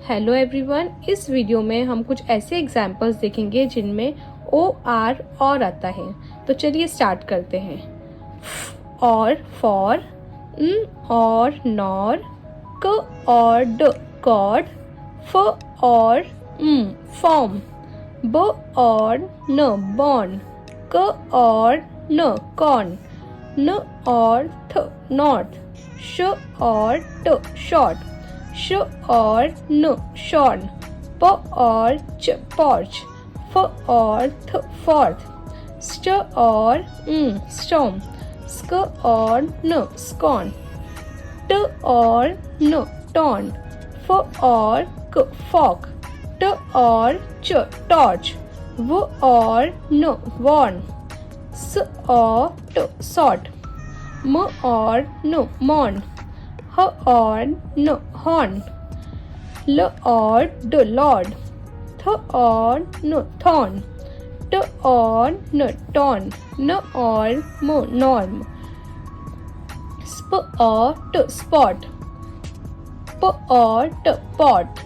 Hello everyone, इस video में हम कुछ ऐसे एग्जाम्पल्स देखेंगे जिनमें ओ आर और आता है। तो चलिए स्टार्ट करते हैं। और फॉर, और नॉर, क और ड कॉर्ड, फ और फॉर्म, ब और न बॉर्न, क और न कॉर्न, न और थ नॉर्थ, श और ट शॉर्ट, श और न शॉर्न, प और च पॉर्च, फ और थ फोर्थ, स्ट और स्टॉर्म, स्क और न स्कॉन, ट और न टॉन, फ और क फॉक, ट और च टॉर्च, व और न वॉर्न, स और ट सॉट, म और न मॉन, ह और न हॉर्न, ल और ड लॉर्ड, थ और न थॉर्न, ट और न टॉन, न और म नॉर्म, स्प और ट स्पॉट, प और ट पॉट,